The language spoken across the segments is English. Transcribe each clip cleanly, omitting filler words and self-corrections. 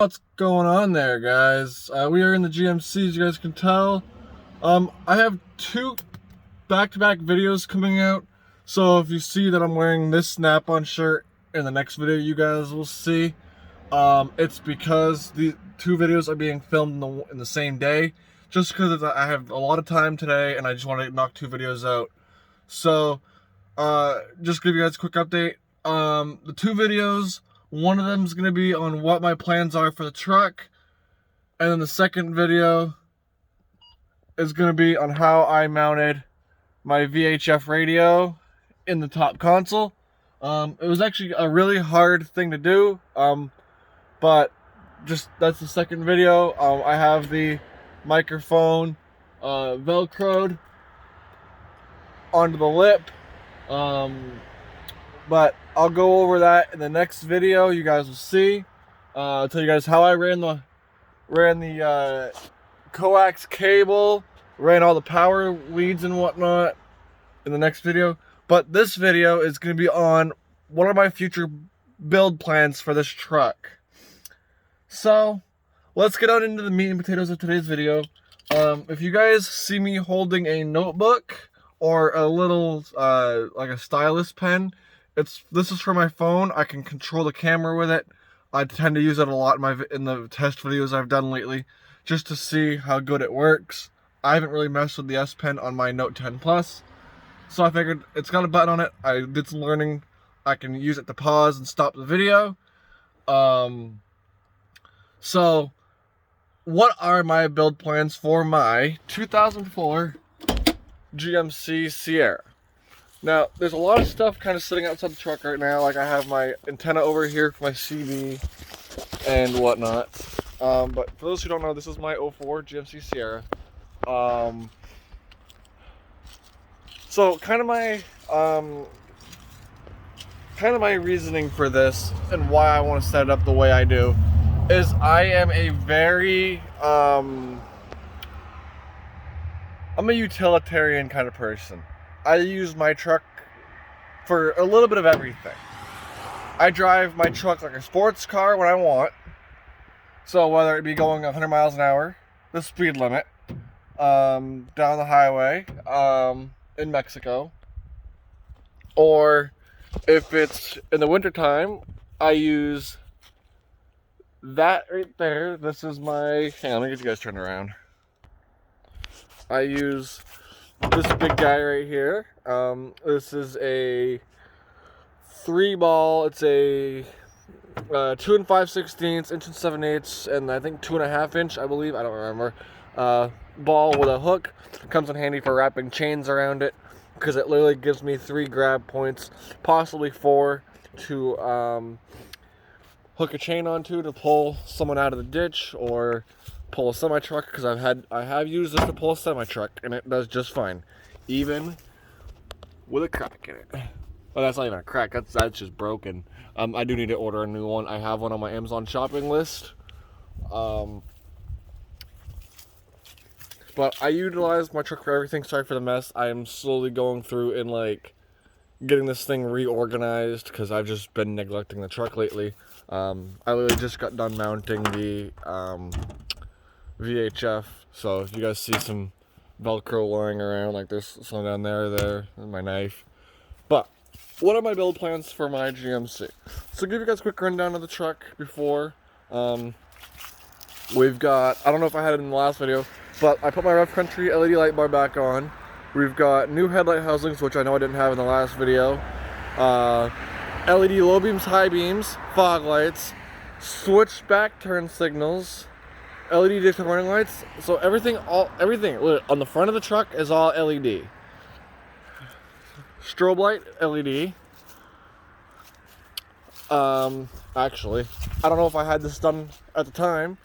What's going on there, guys? We are in the GMC, as you guys can tell. I have two back-to-back videos coming out, so if you see that I'm wearing this snap-on shirt in the next video you guys will see, it's because the two videos are being filmed in the same day, just because I have a lot of time today and I just want to knock two videos out. So, just give you guys a quick update. The two videos, one of them is going to be on what my plans are for the truck, and then the second video is going to be on how I mounted my VHF radio in the top console. It was actually a really hard thing to do, but just that's the second video. I have the microphone velcroed onto the lip, but I'll go over that in the next video. You guys will see. I'll tell you guys how I ran the coax cable, ran all the power leads and whatnot in the next video. But this video is going to be on one of my future build plans for this truck. So let's get on into the meat and potatoes of today's video. If you guys see me holding a notebook or a little like a stylus pen, this is for my phone. I can control the camera with it. I tend to use it a lot in the test videos I've done lately, just to see how good it works. I haven't really messed with the S Pen on my Note 10 Plus, so I figured it's got a button on it. I did some learning. I can use it to pause and stop the video. So what are my build plans for my 2004 GMC Sierra? Now, there's a lot of stuff kind of sitting outside the truck right now. Like, I have my antenna over here for my CB and whatnot. But for those who don't know, this is my 04 GMC Sierra. So kind of my reasoning for this and why I want to set it up the way I do is I am a very I'm a utilitarian kind of person. I use my truck for a little bit of everything. I drive my truck like a sports car when I want. So whether it be going 100 miles an hour, the speed limit, down the highway, in Mexico, or if it's in the wintertime, I use that right there. This is my, hang on, let me get you guys turned around. I use this big guy right here. This is a 3-ball. It's a 2 5/16, inch and 7/8, and I think 2.5 inch, I believe. I don't remember. Ball with a hook. Comes in handy for wrapping chains around it, because it literally gives me 3 grab points, possibly 4, to hook a chain onto to pull someone out of the ditch or pull a semi truck, because I have used this to pull a semi truck and it does just fine, even with a crack in it. Well, that's not even a crack, that's just broken. I do need to order a new one. I have one on my Amazon shopping list. But I utilize my truck for everything. Sorry for the mess. I am slowly going through and like getting this thing reorganized because I've just been neglecting the truck lately. I literally just got done mounting the VHF, so if you guys see some Velcro lying around, like there's some down there, and my knife. But what are my build plans for my GMC? So give you guys a quick rundown of the truck before. We've got, I don't know if I had it in the last video, but I put my Rough Country LED light bar back on. We've got new headlight housings, which I know I didn't have in the last video. LED low beams, high beams, fog lights, switchback turn signals, LED daytime running lights. So everything on the front of the truck is all LED. Strobe light, LED. Actually, I don't know if I had this done at the time,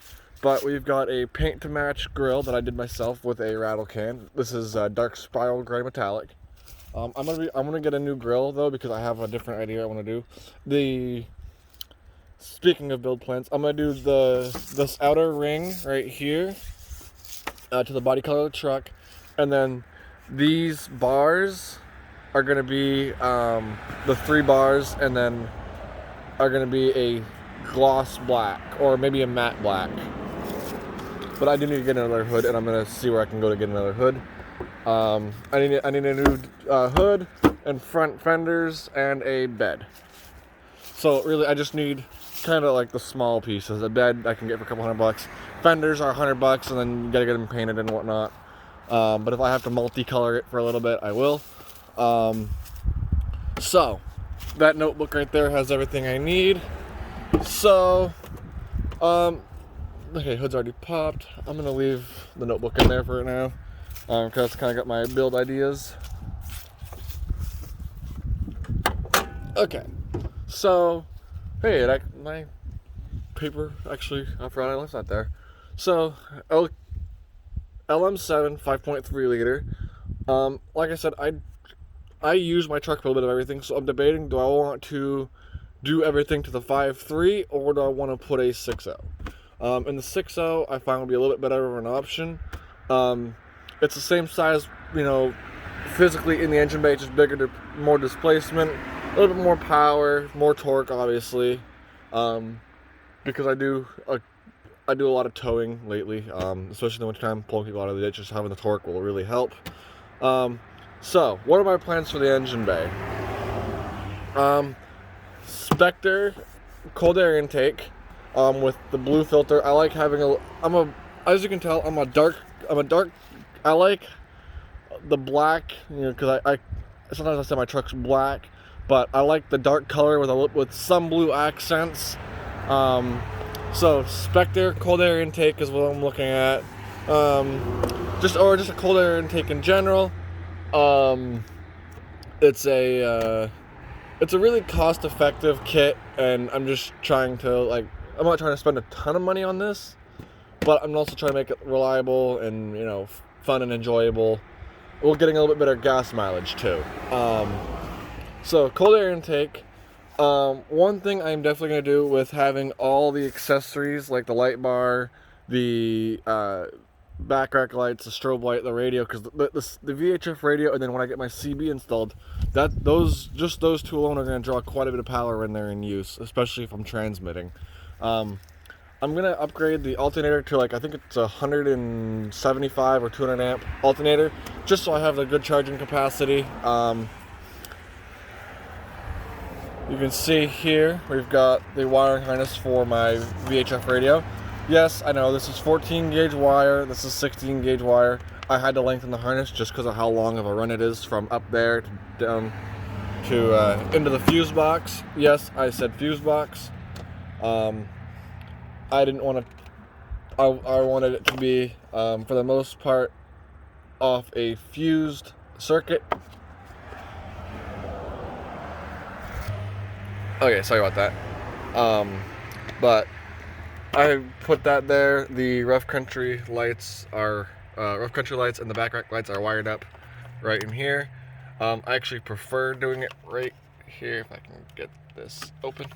but we've got a paint to match grill that I did myself with a rattle can. This is dark spiral gray metallic. I'm gonna get a new grill though, because I have a different idea I want to do. Speaking of build plans, I'm gonna do this outer ring right here to the body color of the truck, and then these bars are gonna be the 3 bars, and then are gonna be a gloss black or maybe a matte black. But I do need to get another hood, and I'm gonna see where I can go to get another hood. I need a new hood and front fenders and a bed. So really, I just need kind of like the small pieces. A bed I can get for a couple $100. Fenders are $100, and then you gotta get them painted and whatnot. But if I have to multicolor it for a little bit, I will. So that notebook right there has everything I need. So, okay, hood's already popped. I'm gonna leave the notebook in there for right now, because I kind of got my build ideas. Okay, so, hey, my paper, actually, I forgot I left that there. So, LM7 5.3 liter. Like I said, I use my truck for a little bit of everything, so I'm debating, do I want to do everything to the 5.3 or do I want to put a 6.0? And the 6.0 I find would be a little bit better of an option. It's the same size, you know, physically in the engine bay, just bigger, more displacement, a little bit more power, more torque, obviously, because I do a lot of towing lately, especially in the wintertime, pulling people out of the ditch. Just having the torque will really help. So, what are my plans for the engine bay? Spectre cold air intake with the blue filter. I like having as you can tell, I like the black, you know, because I sometimes I say my truck's black, but I like the dark color with some blue accents. So Spectre cold air intake is what I'm looking at. Just a cold air intake in general. It's a really cost-effective kit, and I'm just trying to, I'm not trying to spend a ton of money on this, but I'm also trying to make it reliable and, you know, fun and enjoyable. We're getting a little bit better gas mileage too. So cold air intake. One thing I'm definitely going to do with having all the accessories, like the light bar, the back rack lights, the strobe light, the radio, because the VHF radio, and then when I get my CB installed, those two alone are going to draw quite a bit of power when they're in use, especially if I'm transmitting. I'm going to upgrade the alternator to, I think it's 175 or 200 amp alternator, just so I have a good charging capacity. You can see here, we've got the wiring harness for my VHF radio. Yes, I know, this is 14 gauge wire, this is 16 gauge wire. I had to lengthen the harness just because of how long of a run it is from up there to down to into the fuse box. Yes, I said fuse box. I didn't want to, I wanted it to be, for the most part, off a fused circuit. Okay, sorry about that. But I put that there. The rough country lights and the back rack lights are wired up right in here. I actually prefer doing it right here, if I can get this open.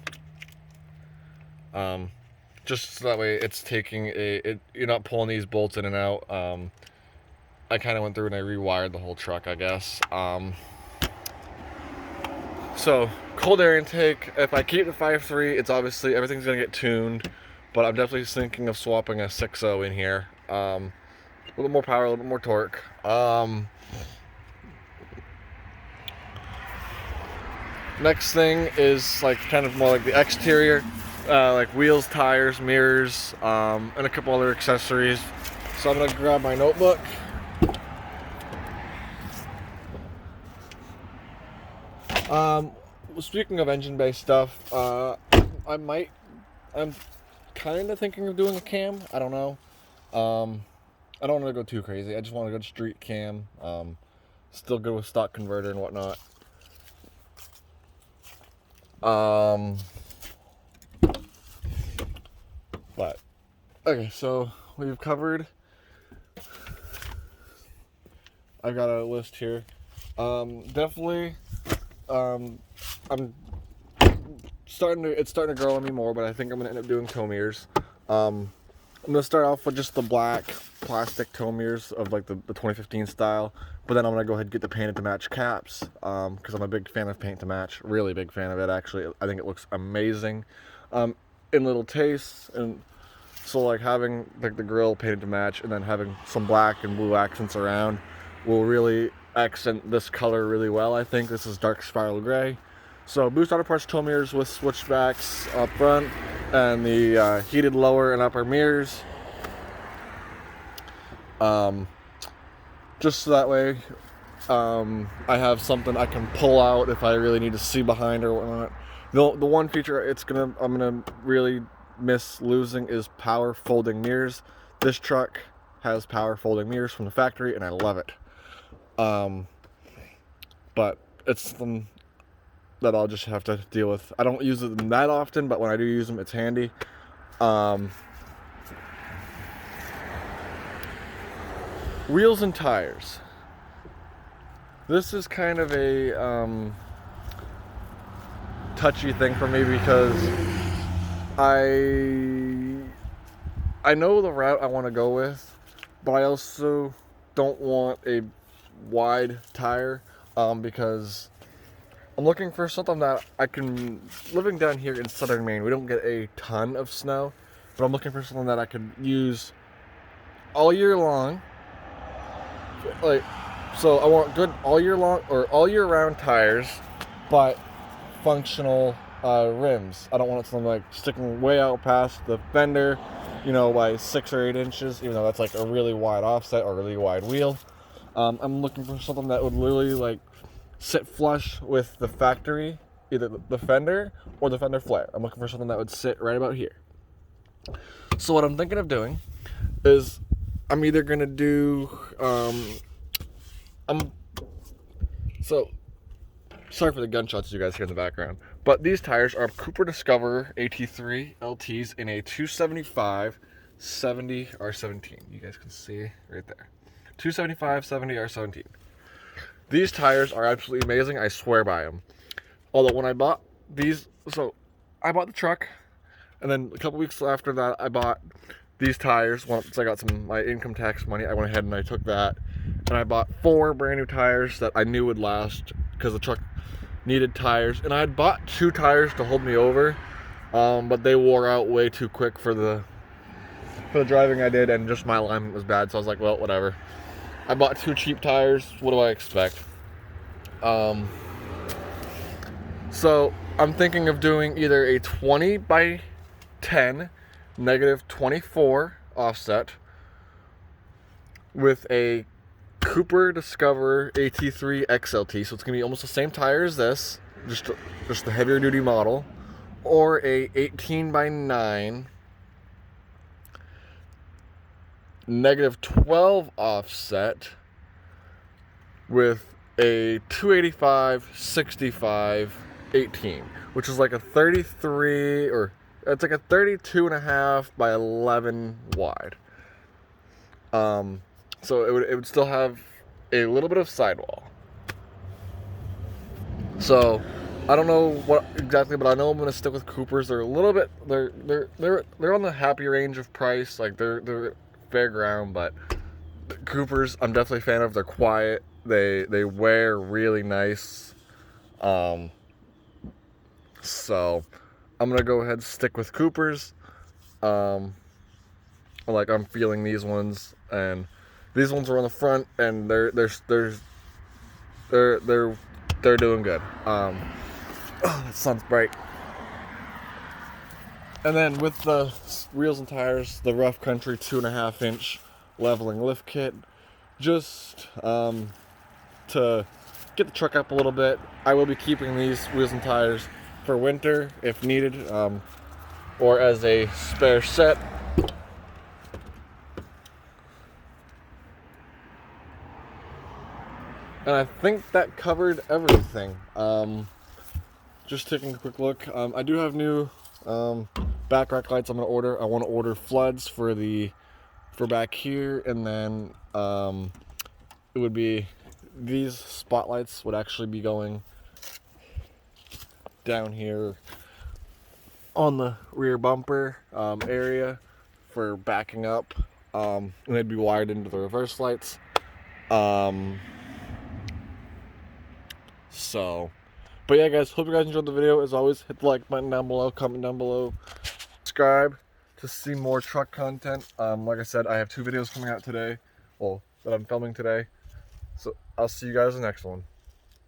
Just so that way it's taking you're not pulling these bolts in and out. I kind of went through and I rewired the whole truck, I guess. So cold air intake, if I keep the 5.3, it's obviously, everything's going to get tuned, but I'm definitely thinking of swapping a 6.0 in here. A little more power, a little bit more torque. Next thing is kind of more like the exterior, like wheels, tires, mirrors, and a couple other accessories. So I'm going to grab my notebook. Speaking of engine bay stuff, I'm kind of thinking of doing a cam. I don't know. I don't want to go too crazy. I just want a good street cam. Still good with stock converter and whatnot. But okay, so we've covered. I got a list here. Definitely. It's starting to grow on me more, but I think I'm gonna end up doing tow mirrors. I'm gonna start off with just the black plastic tow mirrors of the 2015 style, but then I'm gonna go ahead and get the painted to match caps, because I'm a big fan of paint to match, really big fan of it actually. I think it looks amazing. in little tastes, and so like having like the grill painted to match and then having some black and blue accents around will really accent this color really well. I think this is dark spiral gray. So boost auto parts tow mirrors with switchbacks up front, and the heated lower and upper mirrors. Just so that way I have something I can pull out if I really need to see behind or whatnot. The one feature I'm gonna really miss losing is power folding mirrors. This truck has power folding mirrors from the factory, and I love it. But it's something that I'll just have to deal with. I don't use them that often, but when I do use them, it's handy. Wheels and tires. This is kind of a touchy thing for me because I know the route I want to go with, but I also don't want a wide tire because I'm looking for something that I can. Living down here in southern Maine, we don't get a ton of snow, but I'm looking for something that I could use all year long. Like, so I want good all year long or all year round tires, but functional rims. I don't want something like sticking way out past the fender, you know, by 6 or 8 inches, even though that's like a really wide offset or really wide wheel. I'm looking for something that would literally like sit flush with the factory, either the fender or the fender flare. I'm looking for something that would sit right about here. So what I'm thinking of doing is I'm either gonna do so sorry for the gunshots you guys hear in the background, but these tires are Cooper Discover AT3 LTs in a 275 70 R17. You guys can see right there, 275 70 R17. These tires are absolutely amazing. I swear by them. Although when I bought these, so I bought the truck, and then a couple weeks after that, I bought these tires. Once I got my income tax money, I went ahead and I took that, and I bought 4 brand new tires that I knew would last because the truck needed tires. And I had bought 2 tires to hold me over, but they wore out way too quick for the driving I did, and just my alignment was bad. So I was like, well, whatever. I bought 2 cheap tires. What do I expect? So I'm thinking of doing either a 20 by 10 negative 24 offset with a Cooper Discover AT3 XLT. So it's gonna be almost the same tire as this, just the heavier duty model, or a 18 by 9 negative 12 offset with a 285 65 18, which is like a 33, or it's like a 32.5 by 11 wide. So it would still have a little bit of sidewall. So I don't know what exactly, but I know I'm gonna stick with Coopers. They're a little bit, they're on the happy range of price. Like they're fair ground, but Coopers I'm definitely a fan of. They're quiet. They wear really nice. So I'm gonna go ahead and stick with Coopers. Like I'm feeling these ones, and these ones are on the front, and they're doing good. Oh, that sun's bright. And then with the wheels and tires, the Rough Country 2.5 inch leveling lift kit, just to get the truck up a little bit. I will be keeping these wheels and tires for winter if needed, or as a spare set. And I think that covered everything. Just taking a quick look. I do have new back rack lights I'm gonna order. I want to order floods for back here, and then it would be these spotlights would actually be going down here on the rear bumper area for backing up, and they'd be wired into the reverse lights. So, but yeah guys, hope you guys enjoyed the video. As always, hit the like button down below, comment down below, subscribe to see more truck content. Like I said, I have 2 videos coming out today, well, that I'm filming today. So I'll see you guys in the next one.